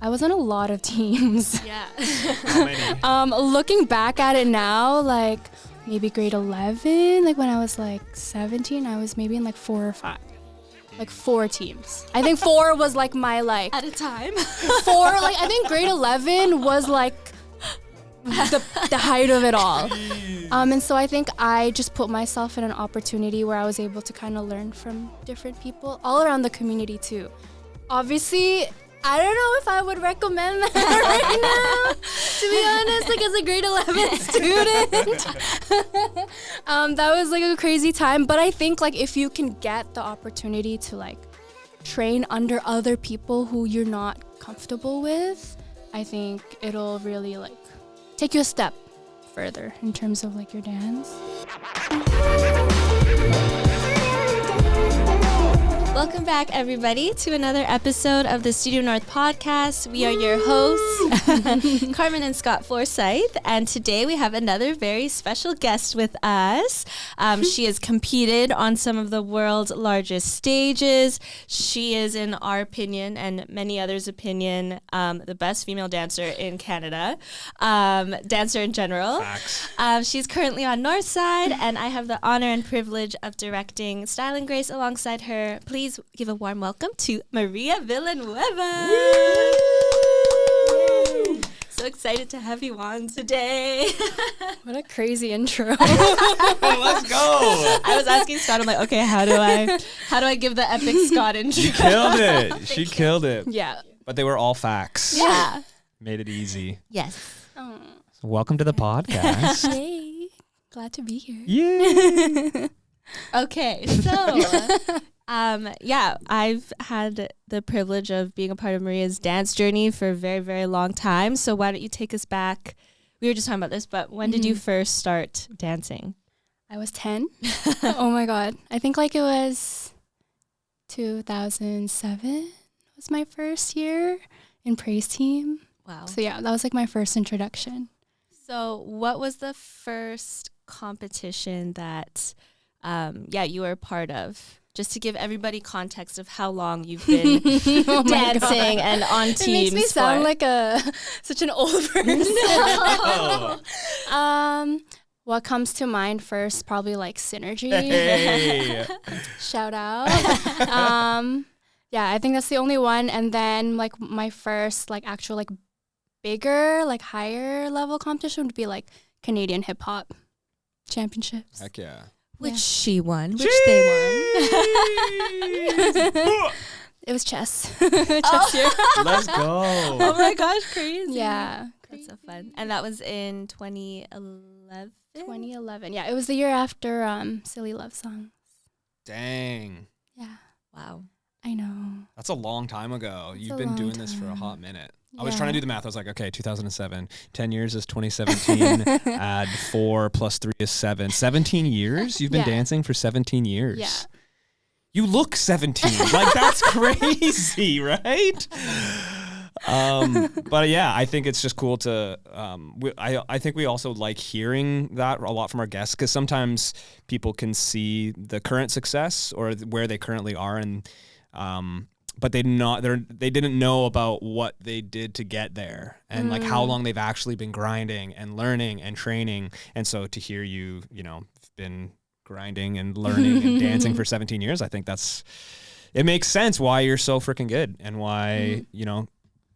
I was on a lot of teams. Yeah. How many? Looking back at it now, like maybe grade 11, like when I was like 17, I was maybe in like 4 or 5. Like 4 teams. I think 4 was like my like At a time. 4, like I think grade 11 was like the height of it all. And so I think I just put myself in an opportunity where I was able to kind of learn from different people all around the community too. Obviously, I don't know if I would recommend that right now, to be honest, like as a grade 11 student. That was like a crazy time, but I think like if you can get the opportunity to like train under other people who you're not comfortable with, I think it'll really like take you a step further in terms of like your dance. Welcome back, everybody, to another episode of the Studio North podcast. We are your hosts, Carmen and Scott Forsyth, and today we have another very special guest with us. She has competed on some of the world's largest stages. She is, in our opinion, and many others' opinion, the best female dancer in Canada, dancer in general. Facts. She's currently on Northside, and I have the honor and privilege of directing Style and Grace alongside her. Please give a warm welcome to Maria Villanueva. Woo! So excited to have you on today. What a crazy intro. Let's go. I was asking Scott, I'm like, okay, how do I give the epic Scott intro? She killed it. She killed it. Yeah. But they were all facts. Yeah. Made it easy. Yes. Oh. So welcome to the podcast. Yay. Glad to be here. Yay. Okay, so I've had the privilege of being a part of Maria's dance journey for a very, very long time. So why don't you take us back? We were just talking about this, but when did you first start dancing? I was 10. Oh my God. I think like it was 2007 was my first year in praise team. Wow. So yeah, that was like my first introduction. So what was the first competition that you were a part of? Just to give everybody context of how long you've been dancing and on teams. It makes me sound like such an old person. No. What comes to mind first? Probably like Synergy. Hey. Shout out. Yeah, I think that's the only one. And then like my first like actual like bigger like higher level competition would be like Canadian hip hop championships. Heck yeah. Which she won. Which they won. It was chess. Chess year. Let's go. Oh my gosh, crazy. Yeah. That's so fun. And that was in 2011? 2011. Yeah, it was the year after Silly Love Songs. Dang. Yeah. Wow. I know. That's a long time ago. It's You've a been long doing this for a time. hot minute. Yeah. I was trying to do the math. I was like, okay, 2007. 10 years is 2017. Add 4 plus 3 is 7. 17 years? You've been dancing for 17 years. Yeah. You look 17. Like, that's crazy, right? But yeah, I think it's just cool to, I think we also like hearing that a lot from our guests, because sometimes people can see the current success or where they currently are, and but they didn't know about what they did to get there, and like how long they've actually been grinding and learning and training. And so to hear you been grinding and learning and dancing for 17 years, I think it makes sense why you're so freaking good, and why,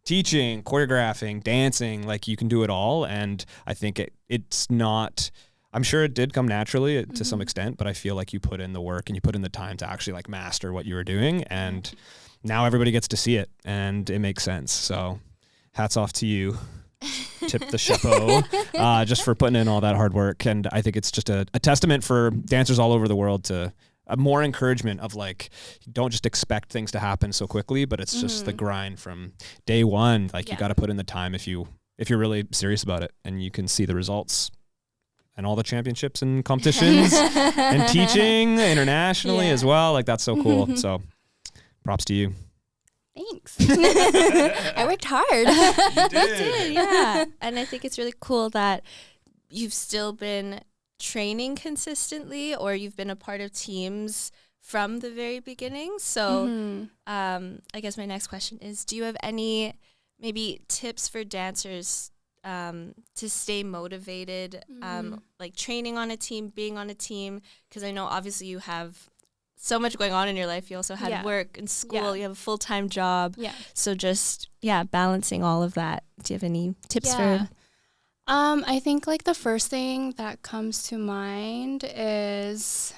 teaching, choreographing, dancing, like you can do it all. And I think it's not, I'm sure it did come naturally to some extent, but I feel like you put in the work and you put in the time to actually like master what you were doing, and now everybody gets to see it and it makes sense. So hats off to you. Tip the chapeau just for putting in all that hard work. And I think it's just a testament for dancers all over the world to more encouragement of like, don't just expect things to happen so quickly, but it's just the grind from day one. Like you got to put in the time if you're really serious about it, and you can see the results and all the championships and competitions and teaching internationally as well. Like that's so cool. So props to you. Thanks. I worked hard. You did. Yeah. And I think it's really cool that you've still been training consistently, or you've been a part of teams from the very beginning. So I guess my next question is, do you have any maybe tips for dancers to stay motivated, like training on a team, being on a team, because I know obviously you have so much going on in your life. You also had work and school. You have a full-time job. So just, balancing all of that. Do you have any tips for? I think like the first thing that comes to mind is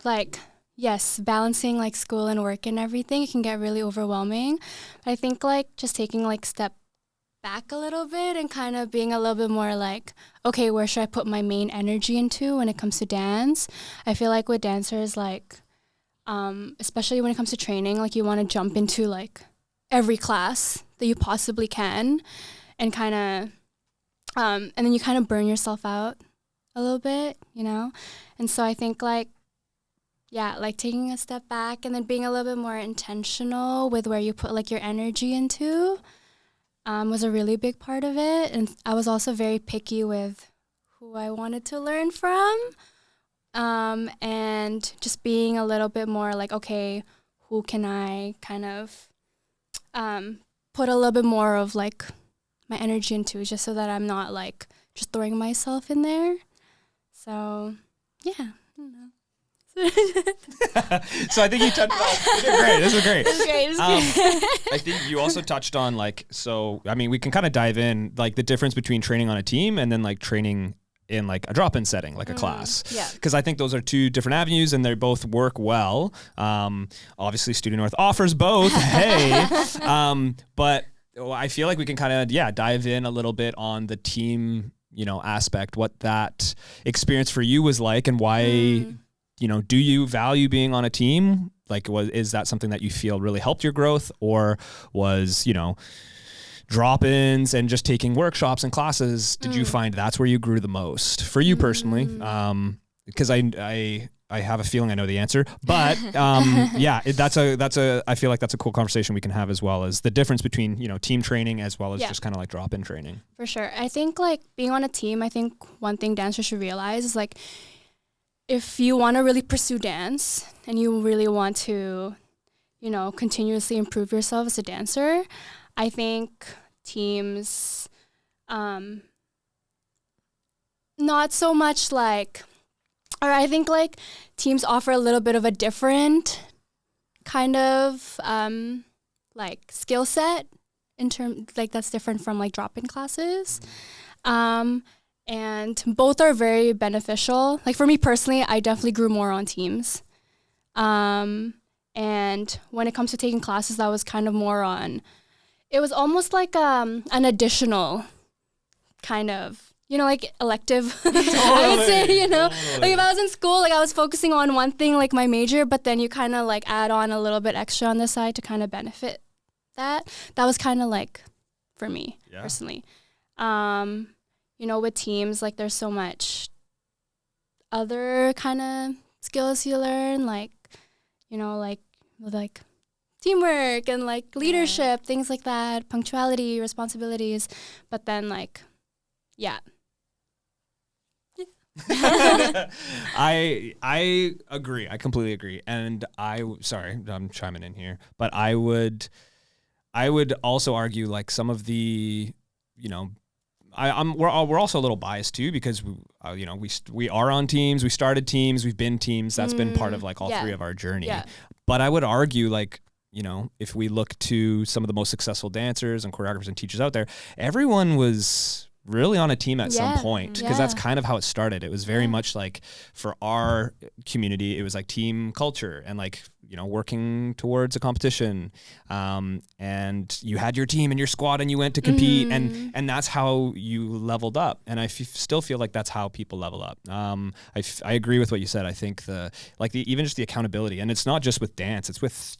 like, yes, balancing like school and work and everything, it can get really overwhelming. But I think like just taking like step back a little bit and kind of being a little bit more like, okay, where should I put my main energy into when it comes to dance? I feel like with dancers, like, especially when it comes to training, like you want to jump into like every class that you possibly can and kind of, and then you kind of burn yourself out a little bit, you know? And so I think like, like taking a step back and then being a little bit more intentional with where you put like your energy into was a really big part of it. And I was also very picky with who I wanted to learn from, and just being a little bit more like, okay, who can I kind of put a little bit more of like my energy into, just so that I'm not like just throwing myself in there. So yeah, I don't know. So I think you touched on, you did great. This is great. This is great. I think you also touched on like, so, I mean, we can kind of dive in like the difference between training on a team and then like training in like a drop-in setting, like a class. Yeah. Because I think those are two different avenues and they both work well. Obviously Studio North offers both. Hey, but I feel like we can kind of, dive in a little bit on the team, aspect, what that experience for you was like and why, do you value being on a team? Like, is that something that you feel really helped your growth, or was, drop-ins and just taking workshops and classes? Did you find that's where you grew the most for you personally? Because I have a feeling I know the answer, but I feel like that's a cool conversation we can have, as well as the difference between, team training as well as just kind of like drop-in training. For sure. I think like being on a team, I think one thing dancers should realize is like, if you want to really pursue dance and you really want to, continuously improve yourself as a dancer, I think teams, not so much like, or I think like teams offer a little bit of a different kind of like skill set in terms, like that's different from like drop-in classes. And both are very beneficial. Like for me personally, I definitely grew more on teams. And when it comes to taking classes, that was kind of more on, it was almost like an additional kind of, like elective, I would say, like if I was in school, like I was focusing on one thing, like my major, but then you kind of like add on a little bit extra on the side to kind of benefit that. That was kind of like for me personally. With teams, like there's so much other kind of skills you learn, like, like teamwork and like leadership, things like that, punctuality, responsibilities. But then like, I agree. I completely agree. And sorry, I'm chiming in here, but I would also argue like some of the, we're also a little biased too, because we are on teams, we started teams, we've been teams. That's been part of like all three of our journey. Yeah. But I would argue like, if we look to some of the most successful dancers and choreographers and teachers out there, everyone was really on a team at some point, because that's kind of how it started. It was very much like, for our community, it was like team culture and like, working towards a competition, and you had your team and your squad and you went to compete, and that's how you leveled up. And I still feel like that's how people level up. I agree with what you said. I think even just the accountability, and it's not just with dance, it's with,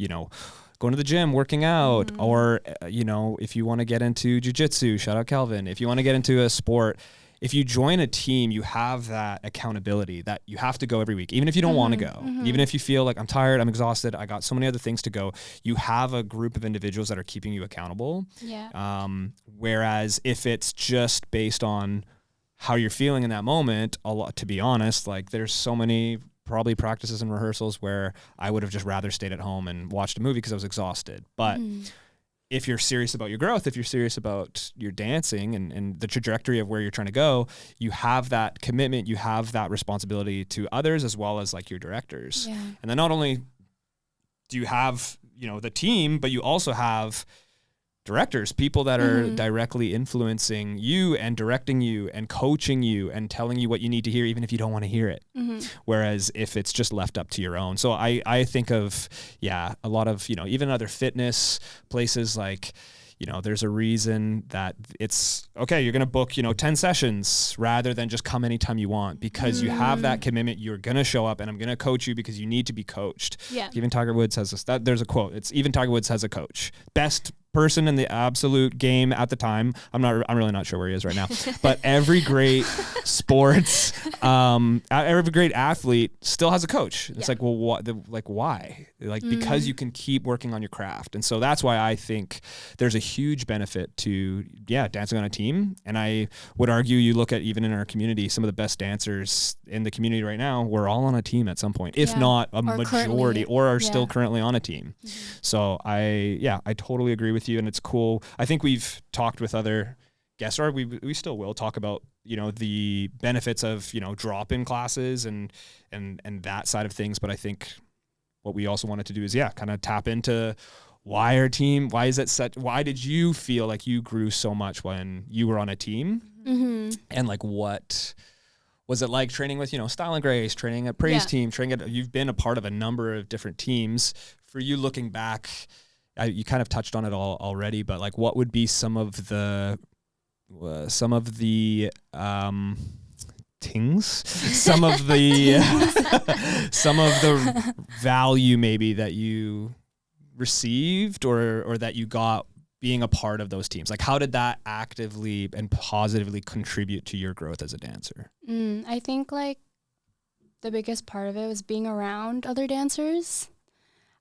going to the gym, working out, or, if you want to get into jiu-jitsu, shout out Calvin. If you want to get into a sport, if you join a team, you have that accountability that you have to go every week, even if you don't want to go, even if you feel like I'm tired, I'm exhausted, I got so many other things to go. You have a group of individuals that are keeping you accountable. Whereas if it's just based on how you're feeling in that moment, to be honest, like there's so many probably practices and rehearsals where I would have just rather stayed at home and watched a movie because I was exhausted. But if you're serious about your growth, if you're serious about your dancing and the trajectory of where you're trying to go, you have that commitment, you have that responsibility to others as well as like your directors. Yeah. And then not only do you have, the team, but you also have directors, people that are directly influencing you and directing you and coaching you and telling you what you need to hear, even if you don't want to hear it. Whereas if it's just left up to your own. So I think of, a lot of, even other fitness places like, there's a reason that it's okay. You're going to book, 10 sessions rather than just come anytime you want, because you have that commitment. You're going to show up and I'm going to coach you because you need to be coached. Yeah. Even Tiger Woods has there's a quote. It's even Tiger Woods has a coach. Best person in the absolute game at the time. I'm really not sure where he is right now, but every great sports, every great athlete still has a coach. It's like, well, why? Because you can keep working on your craft. And so that's why I think there's a huge benefit to, dancing on a team. And I would argue, you look at even in our community, some of the best dancers in the community right now, we're all on a team at some point, if not a majority, or are still currently on a team. So I totally agree with you. And it's cool. I think we've talked with other guests, or we still will talk about, the benefits of, drop-in classes and that side of things. But I think what we also wanted to do is, kind of tap into why our team, why did you feel like you grew so much when you were on a team? And like, what was it like training with, Style and Grace, training at Praise Team, you've been a part of a number of different teams. For you looking back, you kind of touched on it all already, but like, what would be some of the things, some of the value maybe that you received or that you got being a part of those teams? Like, how did that actively and positively contribute to your growth as a dancer? I think like the biggest part of it was being around other dancers.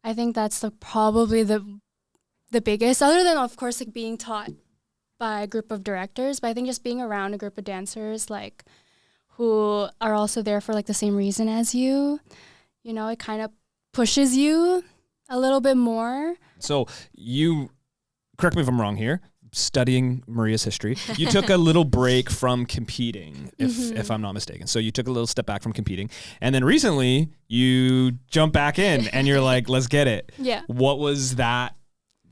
I think that's probably the biggest, other than of course like being taught by a group of directors, but I think just being around a group of dancers like who are also there for like the same reason as you, it kind of pushes you a little bit more. So you, correct me if I'm wrong here, studying Maria's history, you took a little break from competing, if I'm not mistaken. So you took a little step back from competing, and then recently you jump back in and you're like, let's get it. Yeah. What was that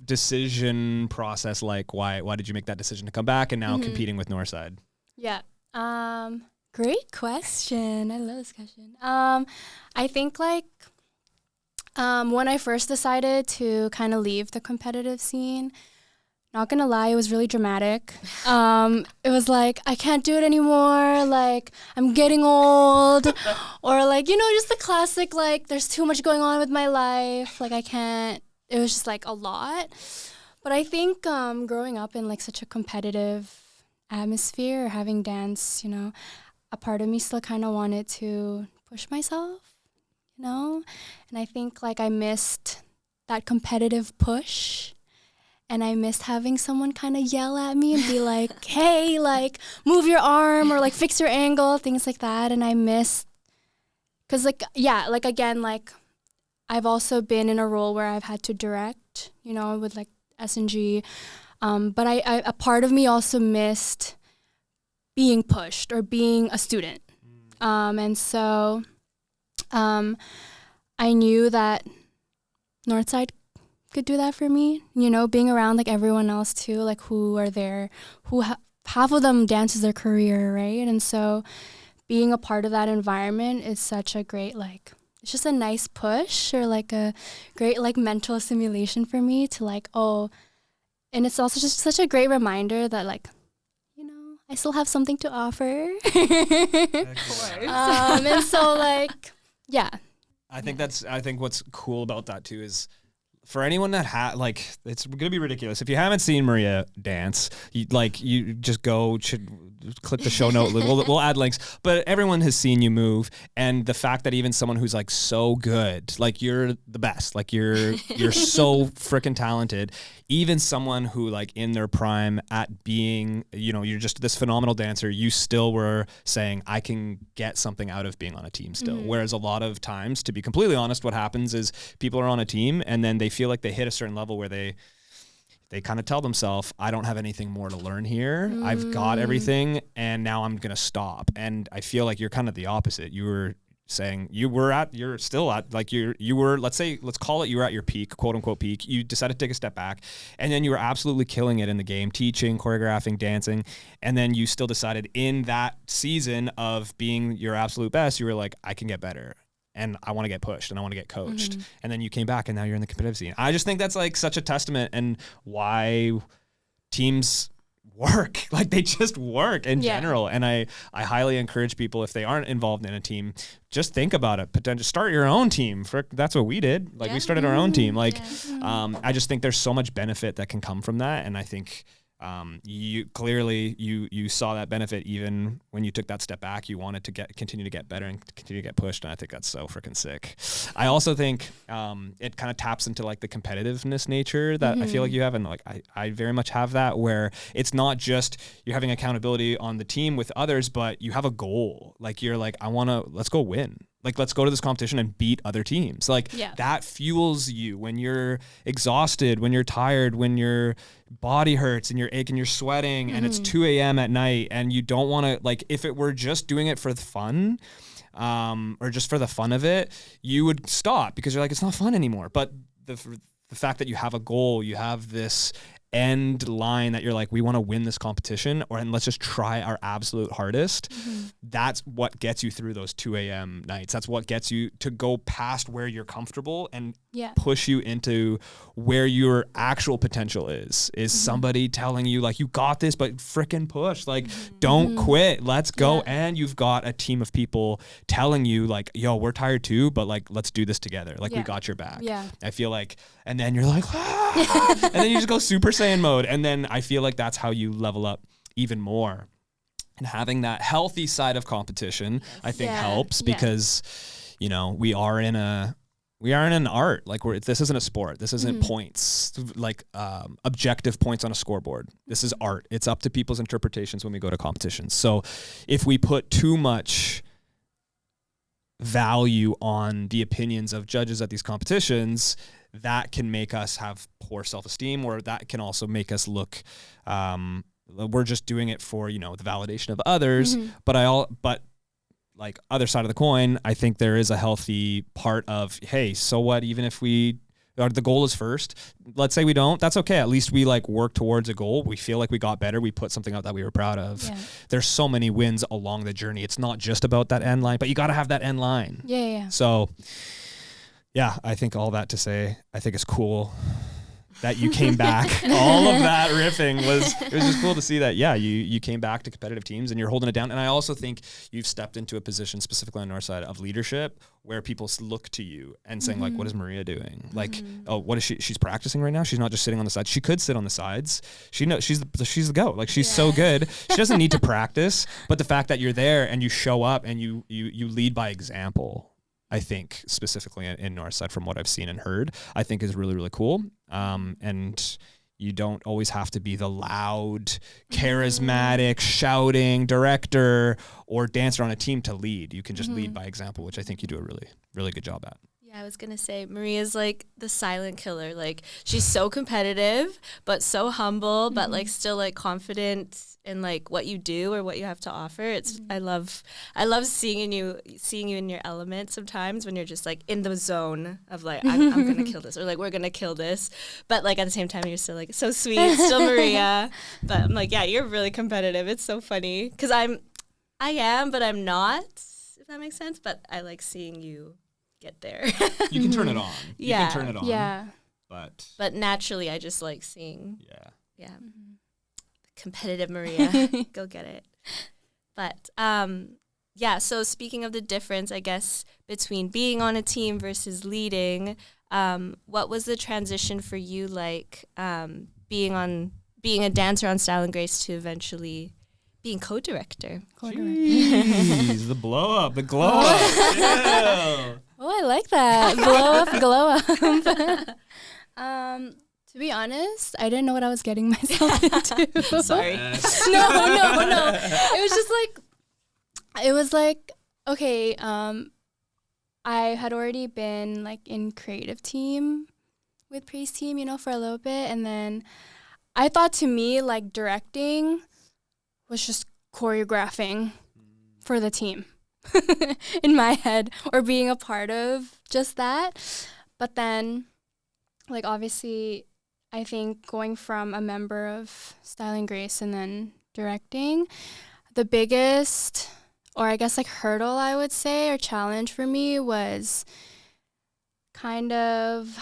decision process like? Why did you make that decision to come back and now competing with Northside? Yeah. Great question. I love this question. I think like when I first decided to kind of leave the competitive scene, not gonna lie, it was really dramatic. It was like, I can't do it anymore, like, I'm getting old, or like, just the classic, like, there's too much going on with my life, like, I can't, it was just like a lot. But I think growing up in like such a competitive atmosphere, having dance, a part of me still kind of wanted to push myself, and I think like I missed that competitive push. And I missed having someone kind of yell at me and be like, hey, like, move your arm or, like, fix your angle, things like that. And I missed, because, like, again, like, I've also been in a role where I've had to direct, with, like, S&G. But a part of me also missed being pushed or being a student. And so I knew that Northside could do that for me, being around like everyone else too, like who are there, half of them dances their career, right? And so being a part of that environment is such a great, like, it's just a nice push or like a great like mental stimulation for me to like, and it's also just such a great reminder that like, I still have something to offer. And so like, yeah. I think what's cool about that too is, for anyone that it's going to be ridiculous. If you haven't seen Maria dance, you just go, click the show note. We'll add links. But everyone has seen you move. And the fact that even someone who's like so good, like you're the best, like you're so freaking talented. Even someone who like in their prime at being, you're just this phenomenal dancer, you still were saying, I can get something out of being on a team still. Whereas a lot of times, to be completely honest, what happens is people are on a team and then they feel like they hit a certain level where they they kind of tell themselves, I don't have anything more to learn here. I've got everything, and now I'm going to stop. And I feel like you're kind of the opposite. You were saying you're still at, like you were, let's call it, you were at your peak, quote unquote peak. You decided to take a step back, and then you were absolutely killing it in the game, teaching, choreographing, dancing. And then you still decided in that season of being your absolute best, you were like, I can get better. And I want to get pushed and I want to get coached. And then you came back and now you're in the competitive scene. I just think that's like such a testament and why teams work. Like they just work in general. And I highly encourage people, if they aren't involved in a team, just think about it. Potentially start your own team. That's what we did. Like we started our own team. Like I just think there's so much benefit that can come from that. And I think you clearly you saw that benefit even when you took that step back. You wanted to continue to get better and continue to get pushed, and I think that's so freaking sick. I also think it kind of taps into like the competitiveness nature that I feel like you have, and like I very much have that, where it's not just you're having accountability on the team with others, but you have a goal. Like you're like, let's go win. Like, let's go to this competition and beat other teams. Like, that fuels you when you're exhausted, when you're tired, when your body hurts and you're aching, you're sweating, and it's 2 a.m. at night, and you don't want to, like, if it were just doing it for the fun, or just for the fun of it, you would stop because you're like, it's not fun anymore. But the fact that you have a goal, you have this end line that you're like, we want to win this competition, and let's just try our absolute hardest. That's what gets you through those 2 a.m. nights. That's what gets you to go past where you're comfortable and push you into where your actual potential is somebody telling you like, you got this, but frickin' push, like don't quit, let's go. And you've got a team of people telling you like, yo, we're tired too, but like, let's do this together. Like we got your back. I feel like, and then you're like, and then you just go Super Saiyan mode. And then I feel like that's how you level up even more. And having that healthy side of competition, I think helps because, you know, we are in an art. Like this isn't a sport. This isn't points, like objective points on a scoreboard. This is art. It's up to people's interpretations when we go to competitions. So if we put too much value on the opinions of judges at these competitions, that can make us have poor self-esteem, or that can also make us look, we're just doing it for, you know, the validation of others. But like other side of the coin, I think there is a healthy part of, hey, so what, even if the goal is first, let's say we don't, that's okay. At least we like work towards a goal. We feel like we got better. We put something out that we were proud of. There's so many wins along the journey. It's not just about that end line, but you got to have that end line. So yeah, I think all that to say, I think it's cool that you came back. All of that riffing it was just cool to see that, you came back to competitive teams and you're holding it down. And I also think you've stepped into a position, specifically on our side, of leadership where people look to you and saying like, what is Maria doing? Like, oh, what is she? She's practicing right now. She's not just sitting on the side. She could sit on the sides. She knows she's the GOAT. Like she's so good. She doesn't need to practice, but the fact that you're there and you show up and you lead by example, I think specifically in Northside, from what I've seen and heard, I think is really, really cool. And you don't always have to be the loud, charismatic, shouting director or dancer on a team to lead. You can just lead by example, which I think you do a really, really good job at. Yeah, I was going to say, Maria's like the silent killer. Like she's so competitive, but so humble, but like still like confident in like what you do or what you have to offer. It's I love seeing you in your element sometimes when you're just like in the zone of like, I'm going to kill this, or like, we're going to kill this. But like at the same time, you're still like so sweet, still Maria. But I'm like, yeah, you're really competitive. It's so funny because I am, but I'm not, if that makes sense. But I like seeing you get there. You can turn it on. You can turn it on. Yeah. But naturally, I just like seeing. Yeah. Competitive Maria. Go get it. But so speaking of the difference, I guess, between being on a team versus leading, what was the transition for you like being a dancer on Style and Grace to eventually being co-director? Jeez, the blow up, the glow up. Yeah. Oh, I like that. glow up. To be honest, I didn't know what I was getting myself into. Sorry. No. It was like, okay, I had already been like in creative team with Praise Team, you know, for a little bit. And then I thought to me, like, directing was just choreographing for the team in my head, or being a part of just that. But then, like, obviously, I think going from a member of Style and Grace and then directing, the biggest, or I guess like hurdle I would say, or challenge for me was kind of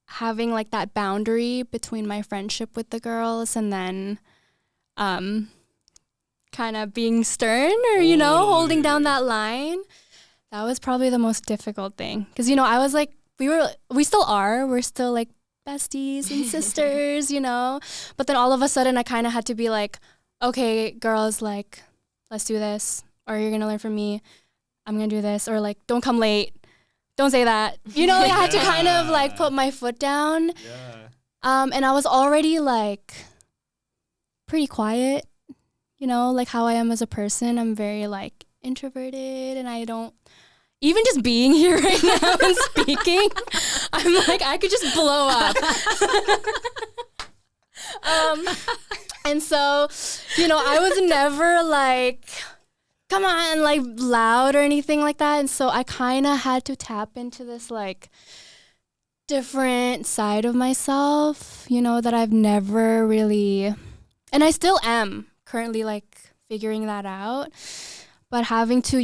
having like that boundary between my friendship with the girls and then kind of being stern, or, you know, holding down that line. That was probably the most difficult thing. Because, you know, I was like, we still are. We're still like besties and sisters, you know. But then all of a sudden I kind of had to be like, okay, girls, like, let's do this. Or you're going to learn from me. I'm going to do this. Or like, don't come late. Don't say that. You know, like, I had to kind of like put my foot down. Yeah. And I was already like pretty quiet, you know, like how I am as a person. I'm very like introverted, and I don't, even just being here right now and speaking, I'm like, I could just blow up. And so, you know, I was never like, come on, like loud or anything like that. And so I kind of had to tap into this like different side of myself, you know, that I've never really, and I still am currently like figuring that out. But having to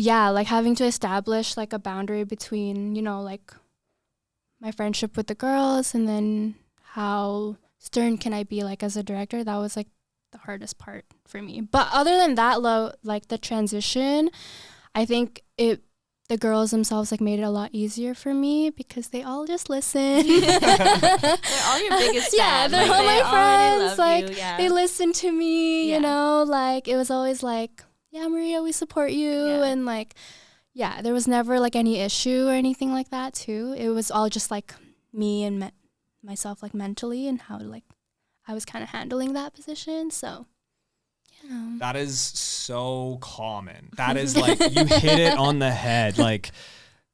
establish like a boundary between, you know, like my friendship with the girls, and then how stern can I be like as a director, that was like the hardest part for me. But other than that, like the transition, I think the girls themselves like made it a lot easier for me because they all just listen. They're all your biggest fans. Yeah, they're like, all my friends. Like, you, yeah. they listen to me, you know, like it was always like, yeah, Maria, we support you. Yeah. And like, yeah, there was never like any issue or anything like that too. It was all just like me and myself like mentally, and how like I was kind of handling that position. So, yeah. That is so common. That is like, you hit it on the head. Like,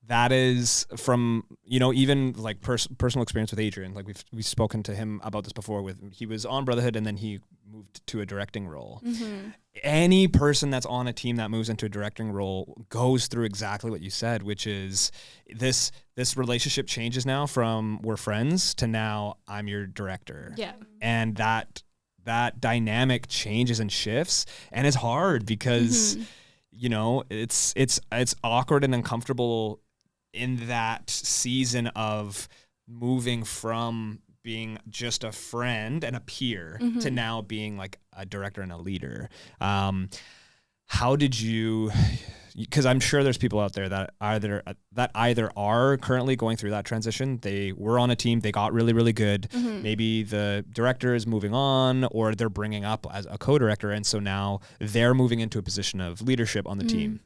that is from, you know, even like personal experience with Adrian. Like we've spoken to him about this before. He was on Brotherhood and then he moved to a directing role. Mm-hmm. Any person that's on a team that moves into a directing role goes through exactly what you said, which is this relationship changes now from we're friends to now I'm your director. Yeah. And that dynamic changes and shifts, and it's hard because you know, it's awkward and uncomfortable in that season of moving from being just a friend and a peer to now being like a director and a leader. How did you, because I'm sure there's people out there that either are currently going through that transition. They were on a team, they got really, really good. Maybe the director is moving on, or they're bringing up as a co-director, and so now they're moving into a position of leadership on the team.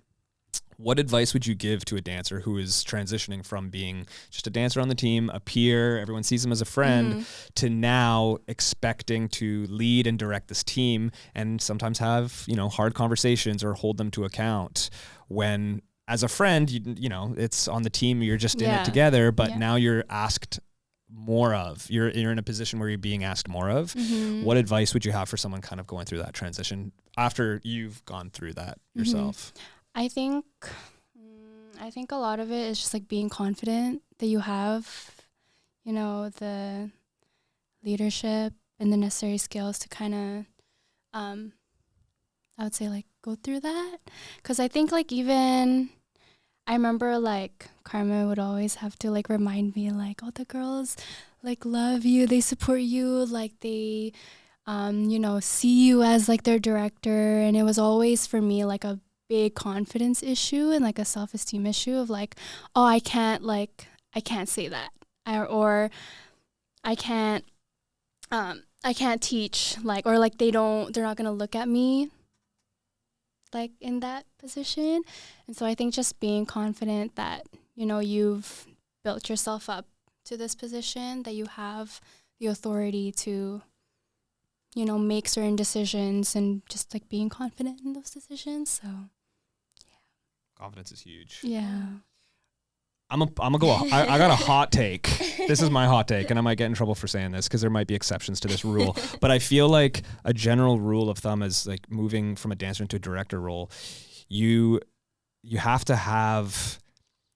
What advice would you give to a dancer who is transitioning from being just a dancer on the team, a peer, everyone sees them as a friend, to now expecting to lead and direct this team, and sometimes have, you know, hard conversations or hold them to account when, as a friend, you know, it's on the team, you're just in it together, but now you're asked more of, you're in a position where you're being asked more of. What advice would you have for someone kind of going through that transition after you've gone through that yourself? I think a lot of it is just like being confident that you have, you know, the leadership and the necessary skills to kind of, I would say like go through that. Cause I think like even, I remember like Carmen would always have to like remind me like, oh, the girls like love you, they support you, like they, you know, see you as like their director. And it was always for me like a big confidence issue and like a self-esteem issue of like, oh, I can't say that, or I can't teach, like, or like they're not gonna look at me like in that position. And so I think just being confident that, you know, you've built yourself up to this position, that you have the authority to, you know, make certain decisions, and just like being confident in those decisions. So Confidence is huge. yeah. I'm gonna go. I got a hot take. This is my hot take, and I might get in trouble for saying this because there might be exceptions to this rule. But I feel like a general rule of thumb is like moving from a dancer into a director role. You have to have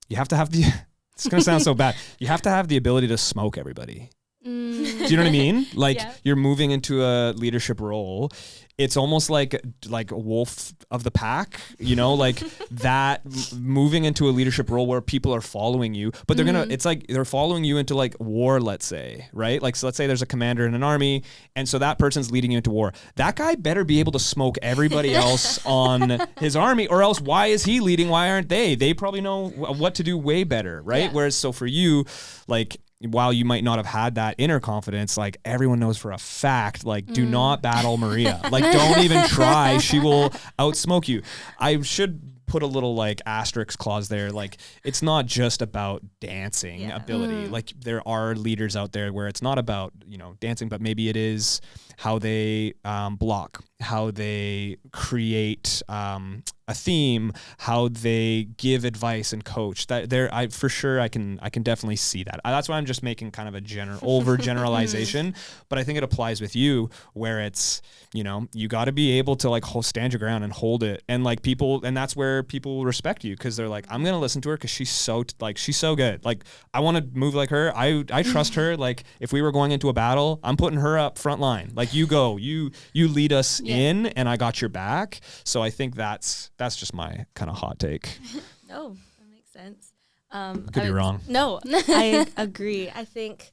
the. It's gonna sound so bad. You have to have the ability to smoke everybody. Do you know what I mean? Like you're moving into a leadership role. It's almost like a wolf of the pack, you know, like that moving into a leadership role where people are following you, but it's like they're following you into like war, let's say, right? Like, so let's say there's a commander in an army. And so that person's leading you into war. That guy better be able to smoke everybody else on his army, or else why is he leading? Why aren't they? They probably know what to do way better, right? Yeah. Whereas so for you, like, while you might not have had that inner confidence, like everyone knows for a fact, like do not battle Maria. Like don't even try. She will outsmoke you. I should put a little like asterisk clause there. Like it's not just about dancing ability. Like there are leaders out there where it's not about, you know, dancing, but maybe it is how they block, how they create a theme, how they give advice and coach. That there, I can definitely see that. That's why I'm just making kind of a overgeneralization, but I think it applies with you where it's, you know, you got to be able to like stand your ground and hold it, and like people, and that's where people respect you because they're like, I'm gonna listen to her because she's so good. Like I want to move like her. I trust her. Like if we were going into a battle, I'm putting her up front line. Like you go, you lead us in, and I got your back. So I think that's just my kind of hot take. No, that makes sense. Could be wrong. No, I agree. I think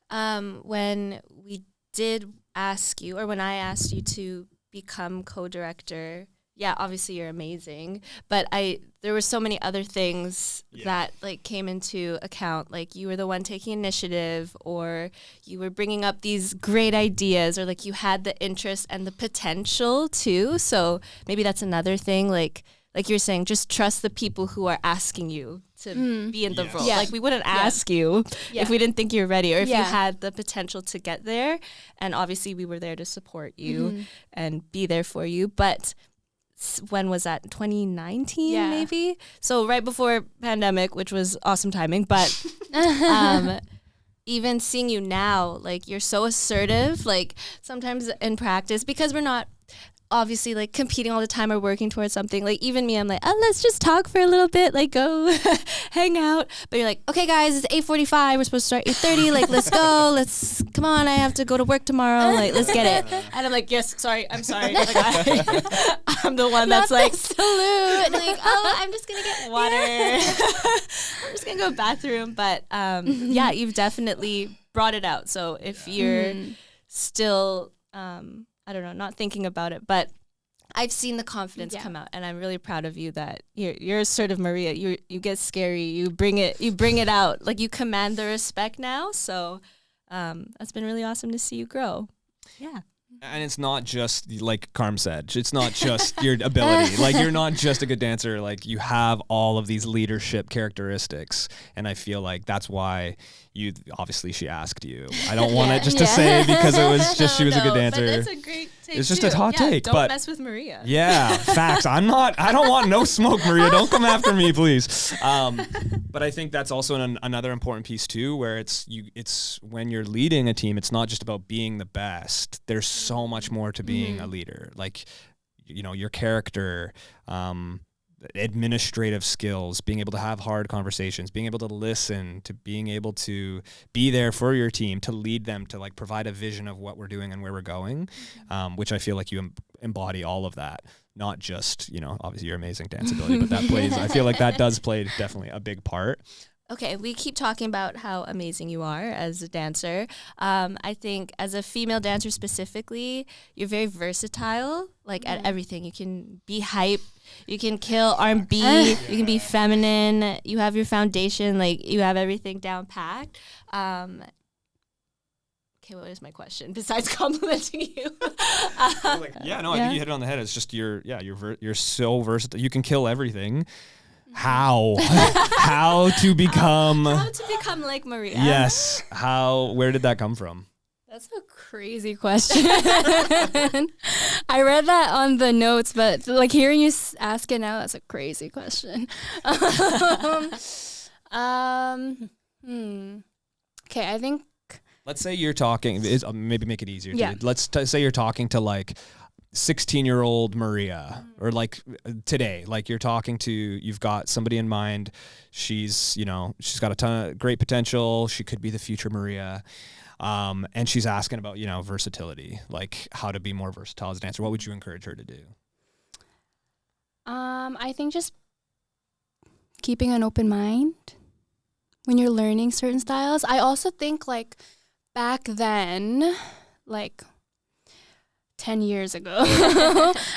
when we did ask you, or when I asked you to become co-director, yeah, obviously you're amazing, but there were so many other things that like came into account. Like you were the one taking initiative, or you were bringing up these great ideas, or like you had the interest and the potential too. So maybe that's another thing. Like you're saying, just trust the people who are asking you to be in the role. Yeah. Like we wouldn't ask you if we didn't think you're ready, or if you had the potential to get there. And obviously we were there to support you and be there for you. But when was that? 2019 maybe? So right before pandemic, which was awesome timing. But even seeing you now, like you're so assertive, like sometimes in practice, because we're not obviously like competing all the time or working towards something. Like even me, I'm like, oh, let's just talk for a little bit, like go hang out. But you're like, okay guys, it's 8:45, we're supposed to start 8:30, like let's go, come on, I have to go to work tomorrow, like let's get it. And I'm like, yes, sorry, I'm sorry. Like, I'm the one that's like, salute, like, oh, I'm just gonna get water. I'm just gonna go bathroom. But yeah, you've definitely brought it out. So if you're still I don't know, not thinking about it, but I've seen the confidence come out, and I'm really proud of you that you're assertive, Maria. You get scary, you bring it out, like you command the respect now. So that's been really awesome to see you grow. Yeah. And it's not just, like Carm said, it's not just your ability. Like, you're not just a good dancer. Like, you have all of these leadership characteristics. And I feel like that's why obviously she asked you. I don't want it just to say because it was just she was a good dancer. But that's a great take. It's just a hot take. Don't mess with Maria. Yeah, facts. I don't want no smoke, Maria. Don't come after me, please. But I think that's also another important piece too, where it's when you're leading a team, it's not just about being the best. There's so much more to being a leader. Like, you know, your character, administrative skills, being able to have hard conversations, being able to listen, to being able to be there for your team, to lead them, to like provide a vision of what we're doing and where we're going, which I feel like you embody all of that. Not just, you know, obviously your amazing dance ability, but I feel like that does play definitely a big part. Okay, we keep talking about how amazing you are as a dancer. I think as a female dancer specifically, you're very versatile, like at everything. You can be hype, you can kill R&B, you can be feminine, you have your foundation, like you have everything down packed. Okay, what is my question besides complimenting you? I think you hit it on the head. It's just you're so versatile. You can kill everything. How to become like Maria? Yes. Where did that come from? That's a crazy question. I read that on the notes, but like hearing you ask it now, that's a crazy question. Okay, I think. Let's say you're talking, maybe make it easier. Yeah. Let's say you're talking to like 16-year-old Maria, or like today, like you've got somebody in mind. She's got a ton of great potential. She could be the future Maria. And she's asking about, versatility, like how to be more versatile as a dancer. What would you encourage her to do? I think just keeping an open mind when you're learning certain styles. I also think like back then, like 10 years ago,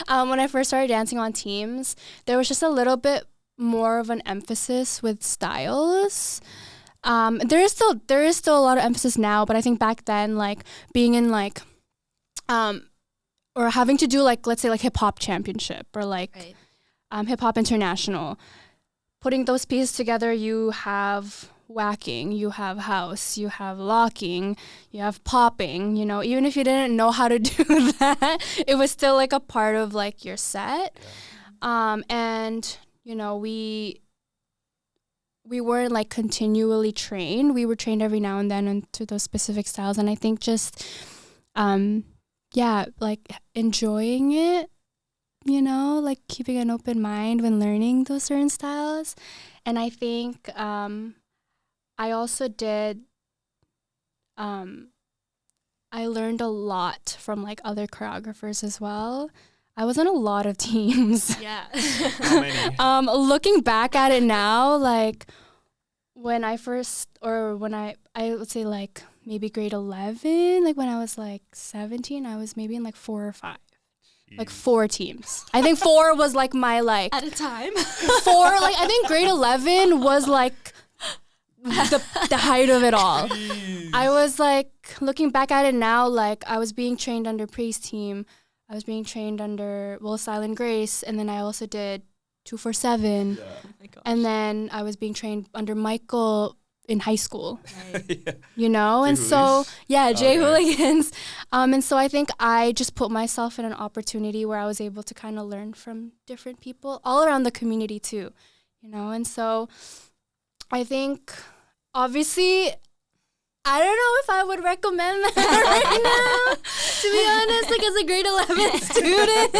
when I first started dancing on teams, there was just a little bit more of an emphasis with styles. There is still a lot of emphasis now, but I think back then, like being in like, or having to do like, let's say like hip hop championship or like hip hop international, putting those pieces together, you have whacking, you have house, you have locking, you have popping, even if you didn't know how to do that, it was still like a part of like your set. Yeah. And, we weren't like continually trained. We were trained every now and then into those specific styles. And I think just, like enjoying it, like keeping an open mind when learning those certain styles. And I think I also did, I learned a lot from like other choreographers as well. I was on a lot of teams. Yeah. How many? Looking back at it now, like when I first, or when I would say like maybe grade 11, like when I was like 17, I was maybe in like 4 or 5. Jeez. Like 4 teams. I think 4 was like my like. At a time? 4, like I think grade 11 was like the height of it all. Jeez. I was like, looking back at it now, like I was being trained under Praise Team. I was being trained under Willis Island Grace, and then I also did 247. Yeah. Oh and then I was being trained under Michael in high school. Right. Yeah. And so, Jay Hooligans. And so I think I just put myself in an opportunity where I was able to kind of learn from different people all around the community too, and so I think obviously I don't know if I would recommend that right now, to be honest, like as a grade 11 student.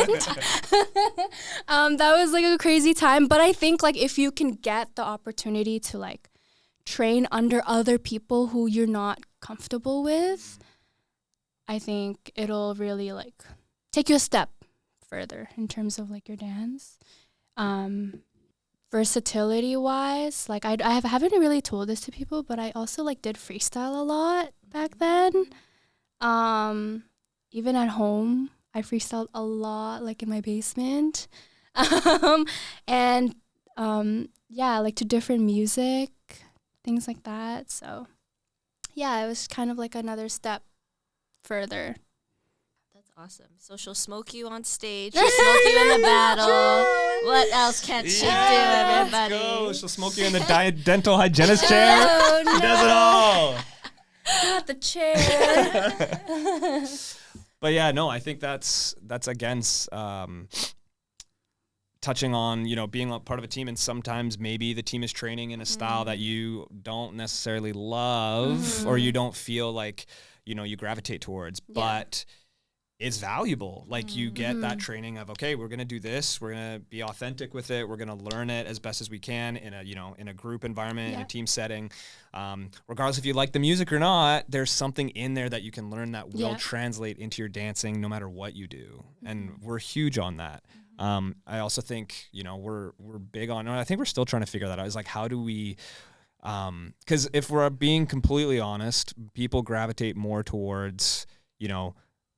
That was like a crazy time. But I think like if you can get the opportunity to like train under other people who you're not comfortable with, I think it'll really like take you a step further in terms of like your dance. Versatility wise, like I haven't really told this to people, but I also like did freestyle a lot back then. Even at home, I freestyled a lot, like in my basement. And like to different music, things like that. So yeah, it was kind of like another step further. That's awesome. So she'll smoke you on stage, she'll smoke you in the battle. What else can't she do, everybody? Let's go. She'll smoke you in the dental hygienist chair. No. She does it all. Not the chair. But yeah, no, I think that's again touching on, being a part of a team, and sometimes maybe the team is training in a style that you don't necessarily love or you don't feel like, you gravitate towards, but it's valuable. Like you get that training of, okay, we're going to do this. We're going to be authentic with it. We're going to learn it as best as we can in a group environment, in a team setting. Regardless if you like the music or not, there's something in there that you can learn that will translate into your dancing no matter what you do. And we're huge on that. I also think, we're big on, and I think we're still trying to figure that out, is like, how do we, because if we're being completely honest, people gravitate more towards,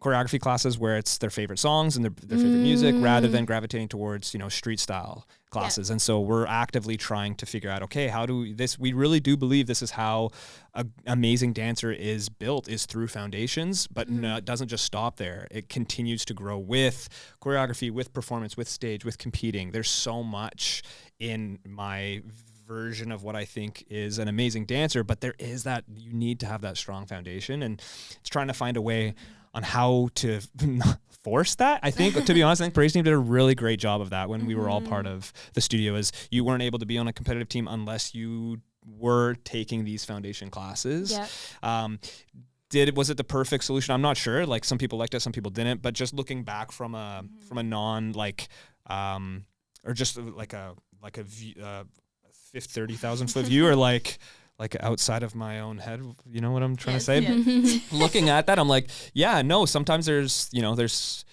choreography classes where it's their favorite songs and their favorite music, rather than gravitating towards, street style classes. And so we're actively trying to figure out, okay, how do we really do believe this is how an amazing dancer is built, is through foundations, but no, it doesn't just stop there. It continues to grow with choreography, with performance, with stage, with competing. There's so much in my version of what I think is an amazing dancer, but there is that, you need to have that strong foundation, and it's trying to find a way on how to force that. I think, to be honest, I think Praise Team did a really great job of that when we were all part of the studio, is you weren't able to be on a competitive team unless you were taking these foundation classes. Yeah. Was it the perfect solution? I'm not sure. Like some people liked it, some people didn't. But just looking back from a non or just like a view, 30,000 foot view, or like outside of my own head, you know what I'm trying to say? Yes. Looking at that, I'm like, yeah, no, sometimes there's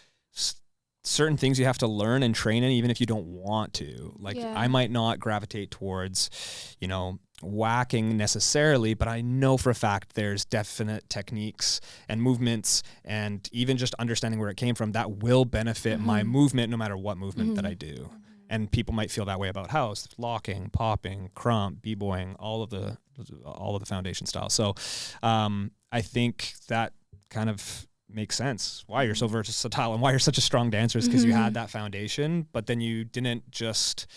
certain things you have to learn and train in, even if you don't want to. Like I might not gravitate towards, whacking necessarily, but I know for a fact there's definite techniques and movements and even just understanding where it came from that will benefit my movement no matter what movement that I do. And people might feel that way about house, locking, popping, crump, b-boying, all of the foundation styles. So I think that kind of makes sense why you're so versatile and why you're such a strong dancer, is because you had that foundation, but then you didn't just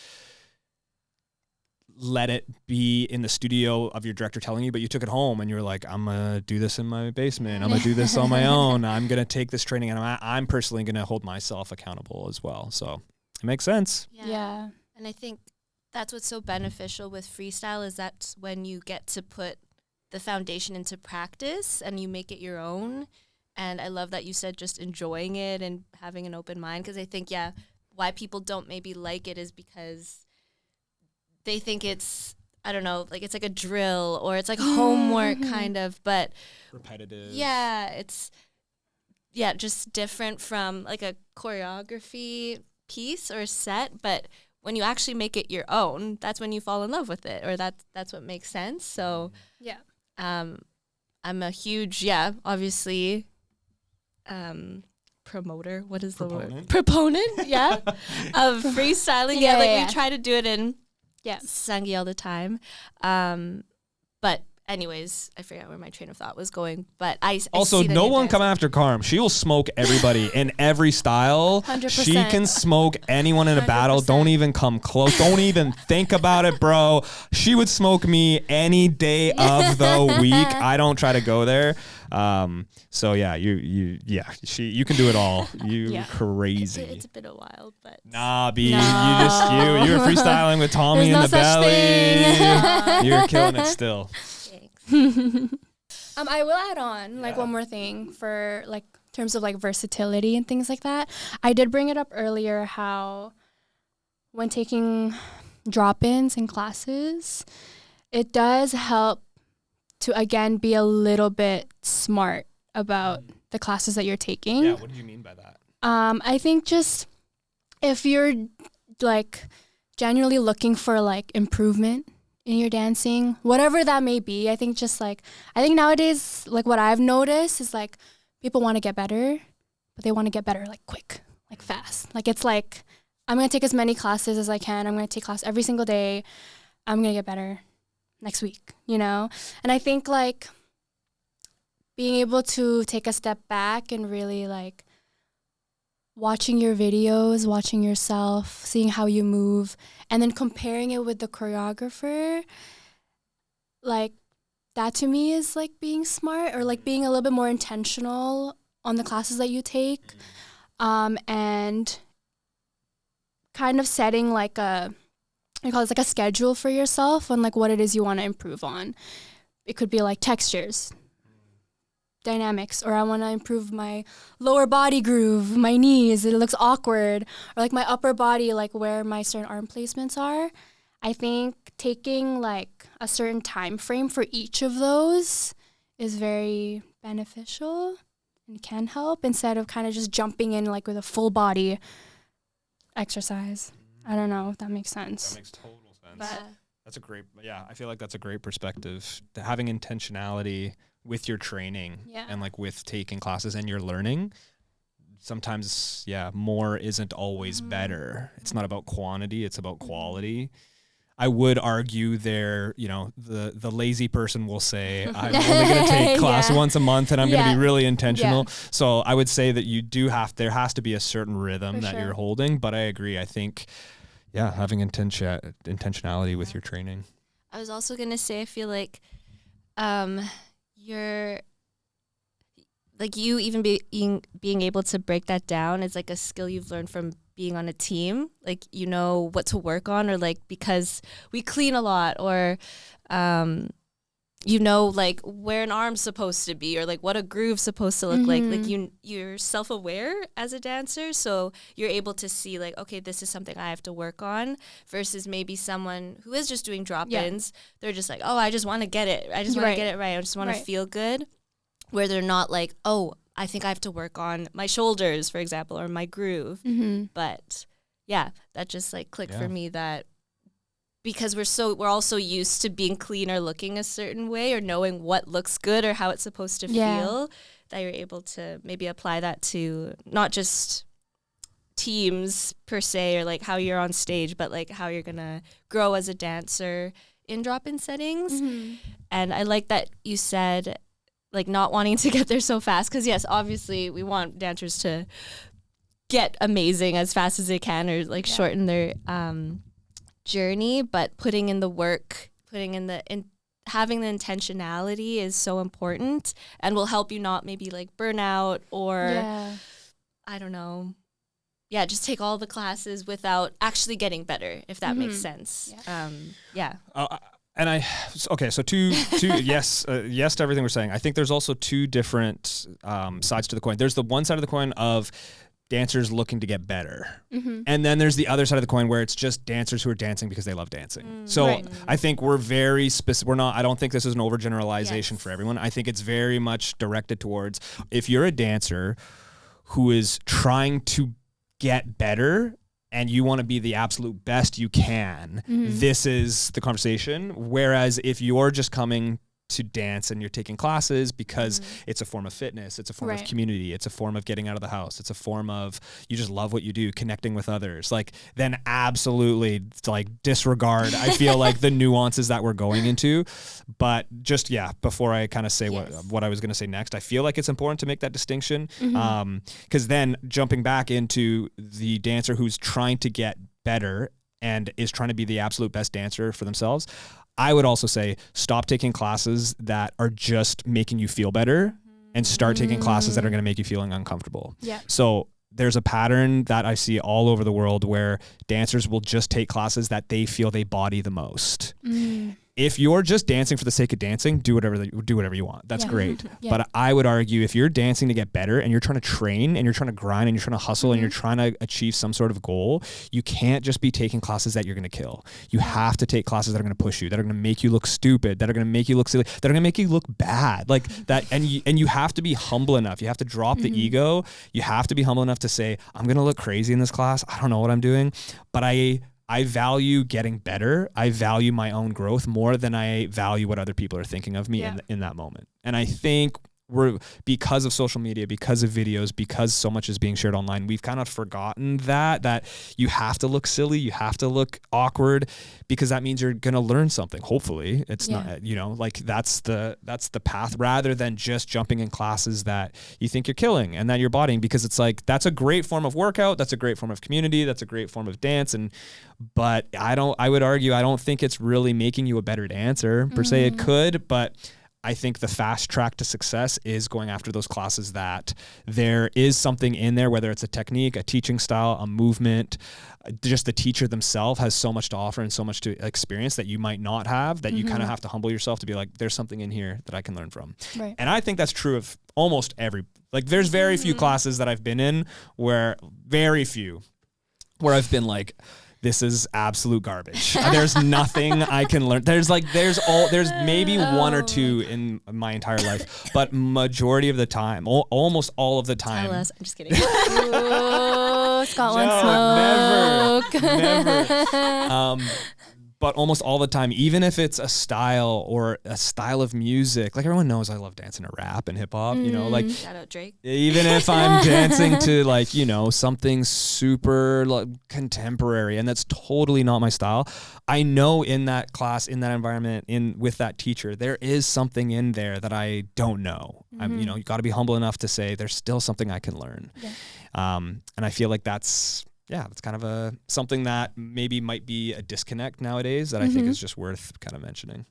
let it be in the studio of your director telling you, but you took it home and you're like, I'm gonna do this in my basement, I'm gonna do this on my own, I'm gonna take this training, and I'm personally gonna hold myself accountable as well. So it makes sense. Yeah. And I think that's what's so beneficial with freestyle, is that's when you get to put the foundation into practice and you make it your own. And I love that you said just enjoying it and having an open mind, because I think, why people don't maybe like it is because they think it's, I don't know, like it's like a drill or it's like homework kind of, but repetitive. Yeah, it's just different from like a choreography piece or set. But when you actually make it your own, that's when you fall in love with it, or that's what makes sense. So I'm a huge obviously promoter. What is the word? Proponent. Yeah, of freestyling. We try to do it in Sangi all the time. But anyways, I forgot where my train of thought was going. But I also, no one come after Carm. She will smoke everybody in every style. 100%. She can smoke anyone in a battle. 100%. Don't even come close. Don't even think about it, bro. She would smoke me any day of the week. I don't try to go there. So yeah, you can do it all. You crazy. It's been a while, but nah, B, you were freestyling with Tommy in the belly. You're killing it still. I will add on one more thing for terms of versatility and things like that. I did bring it up earlier how when taking drop-ins in classes, it does help to again be a little bit smart about the classes that you're taking. Yeah, what do you mean by that? I think just if you're genuinely looking for improvement in your dancing, whatever that may be, I think nowadays what I've noticed is people want to get better, but they want to get better quick, fast. It's I'm going to take as many classes as I can. I'm going to take class every single day. I'm going to get better next week, And I think being able to take a step back and really watching your videos, watching yourself, seeing how you move, and then comparing it with the choreographer, that to me is being smart, or being a little bit more intentional on the classes that you take, and kind of setting a schedule for yourself on what it is you want to improve on. It could be textures, dynamics, or I want to improve my lower body groove, my knees, it looks awkward, or my upper body, where my certain arm placements are. I think taking a certain time frame for each of those is very beneficial and can help, instead of kind of just jumping in with a full body exercise. I don't know if that makes sense. That makes total sense. That's a great, I feel like that's a great perspective. Having intentionality with your training and with taking classes and your learning. Sometimes, more isn't always better. It's not about quantity, it's about quality. I would argue there, the lazy person will say, I'm only going to take class once a month and I'm going to be really intentional. So I would say that there has to be a certain rhythm that you're holding. But I agree. I think, having intentionality with your training. I was also going to say, I feel like you're you even being able to break that down is a skill you've learned from being on a team. Like, you know what to work on, or like because we clean a lot, or you know, like where an arm's supposed to be, or like what a groove's supposed to look like. Like you're self-aware as a dancer, so you're able to see like, okay, this is something I have to work on, versus maybe someone who is just doing drop-ins. They're just like, oh, I just want to get it. I just want to get it right. I just want to feel good. Where they're not like, oh, I think I have to work on my shoulders, for example, or my groove. But yeah, that just like clicked for me, that because we're all so used to being clean or looking a certain way, or knowing what looks good or how it's supposed to feel, that you're able to maybe apply that to not just teams per se, or like how you're on stage, but like how you're gonna grow as a dancer in drop-in settings. And I like that you said like not wanting to get there so fast, because yes, obviously we want dancers to get amazing as fast as they can, or like shorten their journey, but putting in the work, having the intentionality is so important, and will help you not maybe like burn out, or I don't know, just take all the classes without actually getting better, if that makes sense. And so two yes to everything we're saying. I think there's also two different sides to the coin. There's the one side of the coin of dancers looking to get better. And then there's the other side of the coin where it's just dancers who are dancing because they love dancing. So I think we're very specific. I don't think this is an overgeneralization for everyone. I think it's very much directed towards, if you're a dancer who is trying to get better and you want to be the absolute best you can, this is the conversation. Whereas if you're just coming to dance and you're taking classes because it's a form of fitness, it's a form of community, it's a form of getting out of the house, it's a form of you just love what you do, connecting with others, like then absolutely like disregard, I feel like the nuances that we're going into. But just before I kind of say what I was going to say next, I feel like it's important to make that distinction, because then jumping back into the dancer who's trying to get better and is trying to be the absolute best dancer for themselves, I would also say stop taking classes that are just making you feel better and start taking classes that are going to make you feeling uncomfortable. So there's a pattern that I see all over the world where dancers will just take classes that they feel they body the most. If you're just dancing for the sake of dancing, do whatever you want. That's great. But I would argue if you're dancing to get better and you're trying to train and you're trying to grind and you're trying to hustle and you're trying to achieve some sort of goal, you can't just be taking classes that you're going to kill. You have to take classes that are going to push you, that are going to make you look stupid, that are going to make you look silly, that are going to make you look bad. Like that, and you have to be humble enough. You have to drop the ego. You have to be humble enough to say, I'm going to look crazy in this class. I don't know what I'm doing, but I value getting better. I value my own growth more than I value what other people are thinking of me in that moment. And I think because of social media, because of videos, because so much is being shared online, we've kind of forgotten that you have to look silly, you have to look awkward, because that means you're going to learn something. Hopefully it's not, like that's the path, rather than just jumping in classes that you think you're killing and that you're bodying, because it's like, that's a great form of workout. That's a great form of community. That's a great form of dance. But I would argue, I don't think it's really making you a better dancer per se. It could, but I think the fast track to success is going after those classes that there is something in there, whether it's a technique, a teaching style, a movement, just the teacher themselves has so much to offer and so much to experience that you might not have, that you kind of have to humble yourself to be like, there's something in here that I can learn from. Right. And I think that's true of almost there's very few classes that I've been in where I've been like, this is absolute garbage. There's nothing I can learn. There's maybe one or two in my entire life, but majority of the time, almost all of the time. Tell us. I'm just kidding. Ooh, Scotland smoke. Never. But almost all the time, even if it's a style or a style of music, like everyone knows I love dancing to rap and hip hop, like shout out Drake. Even if I'm dancing to something super contemporary and that's totally not my style, I know in that class, in that environment, with that teacher, there is something in there that I don't know. You got to be humble enough to say there's still something I can learn. And I feel like that's kind of something that maybe might be a disconnect nowadays that I think is just worth kind of mentioning.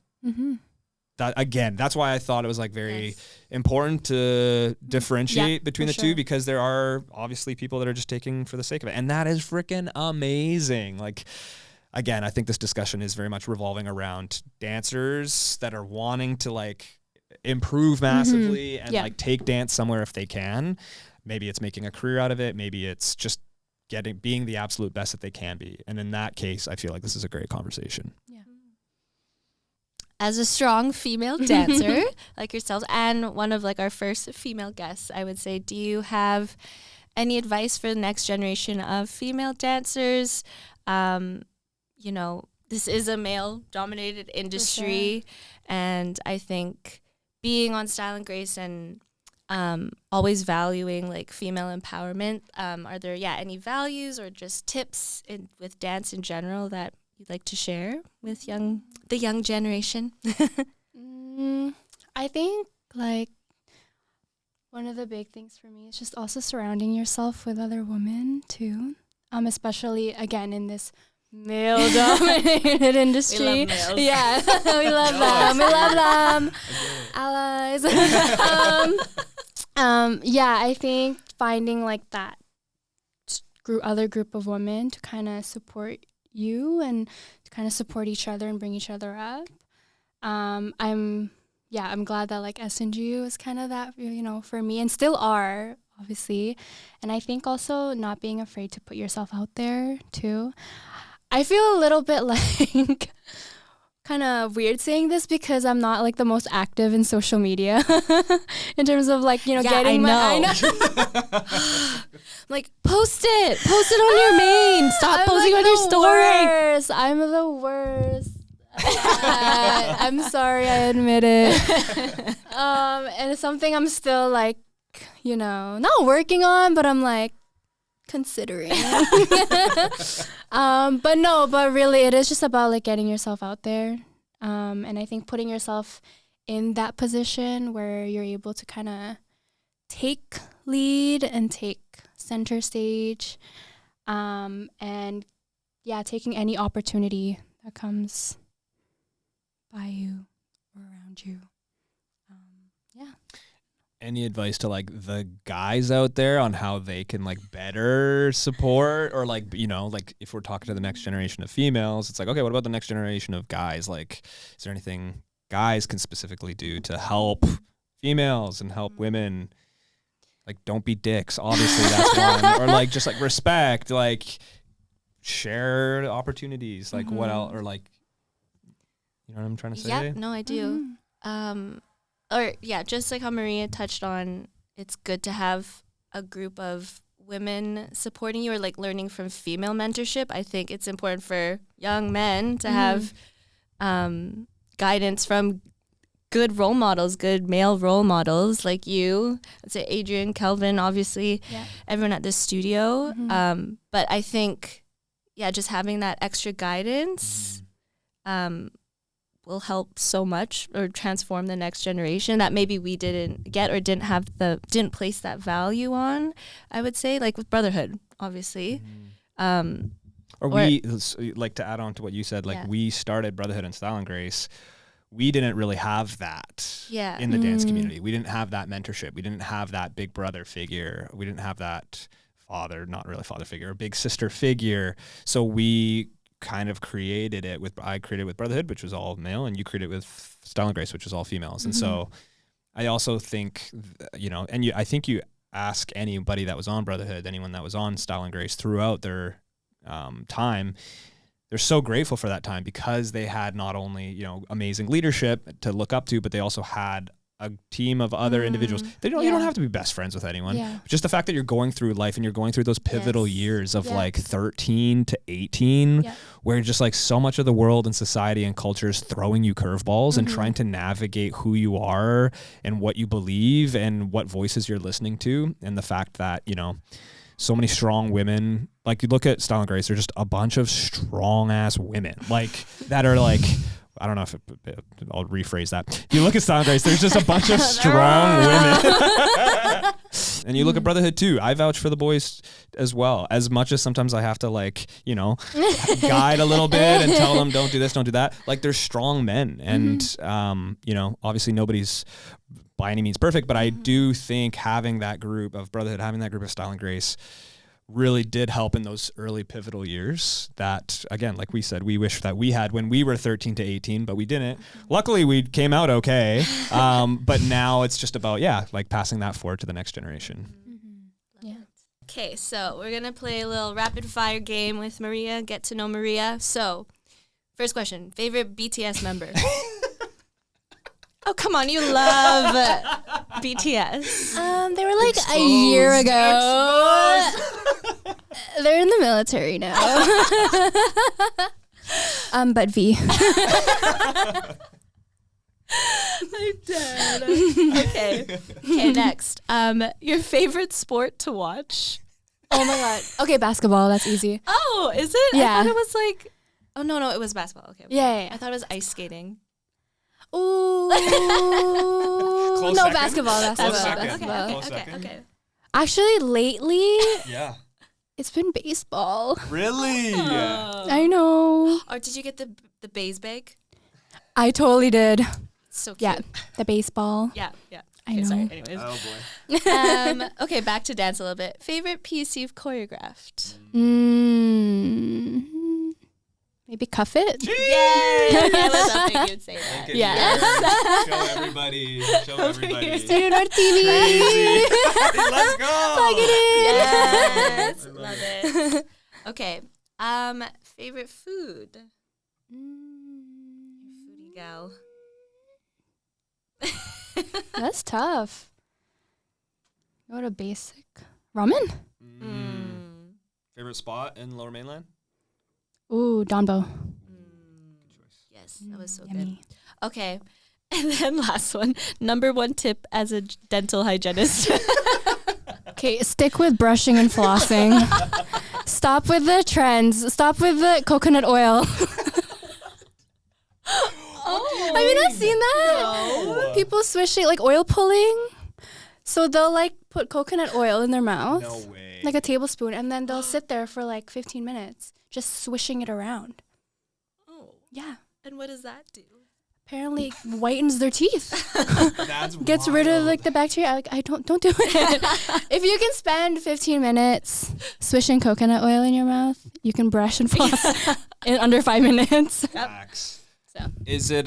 that's why I thought it was like very important to differentiate between the two, because there are obviously people that are just taking for the sake of it. And that is freaking amazing. Like, again, I think this discussion is very much revolving around dancers that are wanting to like improve massively and like take dance somewhere if they can. Maybe it's making a career out of it. Maybe it's just being the absolute best that they can be. And in that case, I feel like this is a great conversation. Yeah. As a strong female dancer like yourselves, and one of like our first female guests, I would say, do you have any advice for the next generation of female dancers? You know, this is a male-dominated industry, and I think being on Style and Grace and always valuing like female empowerment, are there any values or just tips with dance in general that you'd like to share with the young generation? I think like one of the big things for me is just also surrounding yourself with other women too, especially again in this male-dominated industry. We love males. Yeah, we love them. We love them. Allies. I think finding like that other group of women to kind of support you and to kind of support each other and bring each other up. I'm glad that like SNGU is kind of that, you know, for me, and still are, obviously. And I think also not being afraid to put yourself out there too. I feel a little bit like kind of weird saying this because I'm not like the most active in social media in terms of like, you know, getting I know. Like post it on your main. Stop posting on your story. I'm the worst. I'm sorry, I admit it. And it's something I'm still like, you know, not working on, but I'm like considering. But really it is just about like getting yourself out there. And I think putting yourself in that position where you're able to kind of take lead and take center stage, taking any opportunity that comes by you or around you. Any advice to like the guys out there on how they can like better support, or like, you know, like if we're talking to the next generation of females, it's like, okay, what about the next generation of guys? Like, is there anything guys can specifically do to help females and help women? Like, don't be dicks. Obviously, that's one. Or like, just like respect, like share opportunities. Like what else? Or like, you know what I'm trying to say? Yeah, no, I do. Just like how Maria touched on, it's good to have a group of women supporting you or like learning from female mentorship. I think it's important for young men to have guidance from good role models, good male role models like you. I'd say Adrian, Kelvin, obviously, everyone at the studio. But I think, just having that extra guidance will help so much, or transform the next generation that maybe we didn't get or didn't place that value on. I would say, like with brotherhood, obviously. We like to add on to what you said, like we started Brotherhood and Style and Grace. We didn't really have that in the dance community. We didn't have that mentorship. We didn't have that big brother figure. We didn't have that not really father figure, a big sister figure. So we kind of created it I created with Brotherhood, which was all male, and you created it with Style and Grace, which was all females. And so I also think, you know, and I think you ask anybody that was on Brotherhood, anyone that was on Style and Grace throughout their time, they're so grateful for that time because they had not only, you know, amazing leadership to look up to, but they also had a team of other individuals. You don't have to be best friends with anyone. Yeah. Just the fact that you're going through life and you're going through those pivotal years of like 13 to 18, where just like so much of the world and society and culture is throwing you curveballs and trying to navigate who you are and what you believe and what voices you're listening to. And the fact that, you know, so many strong women, like you look at Style and Grace, they're just a bunch of strong ass women, like that are like, I don't know if I'll rephrase that. If you look at Style and Grace, there's just a bunch of strong women. And you look at Brotherhood too. I vouch for the boys as well. As much as sometimes I have to guide a little bit and tell them don't do this, don't do that. Like they're strong men, and obviously nobody's by any means perfect, but I do think having that group of Brotherhood, having that group of Style and Grace really did help in those early pivotal years that, again, like we said, we wish that we had when we were 13 to 18, but we didn't. Luckily, we came out okay. But now it's just about, passing that forward to the next generation. Yeah. Okay, so we're going to play a little rapid fire game with Maria, get to know Maria. So, first question, favorite BTS member? Oh, come on, you love BTS. They were like a year ago. They're in the military now. But V. I'm dead. Okay, next. Your favorite sport to watch? Oh my god. Okay, basketball. That's easy. Oh, is it? Yeah. I thought it was like. Oh no, it was basketball. Okay. Yeah. I thought it was ice skating. Ooh. Close No, second. basketball. Close second. Basketball. Close second. Okay. Actually, lately, Yeah. it's been baseball. Really? I know. Or did you get the base bag? I totally did. So cute. Yeah, the baseball. Yeah. I Okay, know. sorry. Anyways. Oh boy. Okay, back to dance a little bit. Favorite piece you've choreographed? Maybe Cuff It? Yay! I was hoping you'd say that. Yes. Show everybody. Show everybody. Student Art TV. Crazy. Let's go. Plug it in. Yes, love it. Okay, favorite food? Foodie gal. That's tough. What a basic. Ramen? Favorite spot in Lower Mainland? Ooh, Donbo. Yes, that was so Yummy. good. Okay, and then last one. Number one tip as a dental hygienist. Okay, stick with brushing and flossing. Stop with the trends. Stop with the coconut oil. Have you not seen that? No. People swishing, like oil pulling. So they'll like put coconut oil in their mouth. No way. Like a tablespoon, and then they'll sit there for like 15 minutes just swishing it around. Oh, Yeah. and what does that do? Apparently whitens their teeth. That's Gets rid of like the bacteria. Like, I don't do it. If you can spend 15 minutes swishing coconut oil in your mouth, you can brush and floss in under 5 minutes. Facts. So. Is it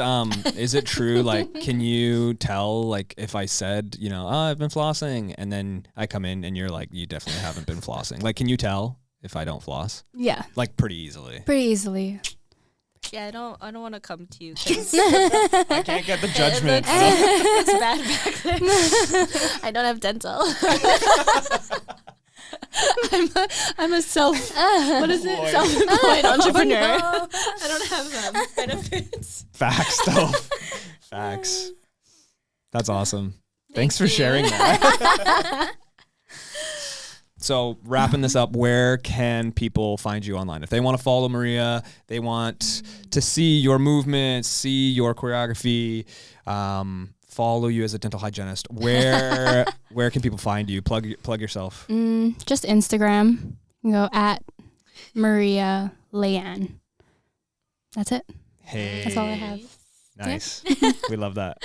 true? Like, can you tell, like, if I said, I've been flossing, and then I come in and you're like, you definitely haven't been flossing. Like, can you tell if I don't floss? Yeah. Like, pretty easily. Pretty easily. Yeah, I don't want to come to you because I can't get the judgment. it's bad back there. I don't have dental. I'm a self-employed entrepreneur. No. I don't have benefits. Facts, though. Facts. That's awesome. Thanks for you. sharing that. So wrapping this up, where can people find you online? If they want to follow Maria, they want to see your movement, see your choreography, follow you as a dental hygienist, where can people find you? Plug yourself. Just Instagram. You can go at Maria Leanne. That's it. Hey. That's all I have. Nice. We love that.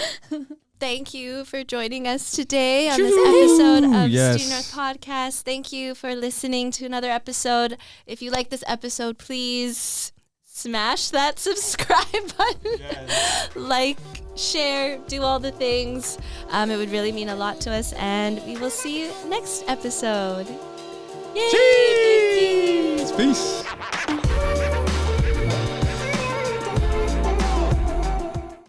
Thank you for joining us today on this episode of Yes. Student North Podcast. Thank you for listening to another episode. If you like this episode, please smash that subscribe button. Yes. Like, share, do all the things. It would really mean a lot to us, and we will see you next episode. Yay! Cheese. Peace.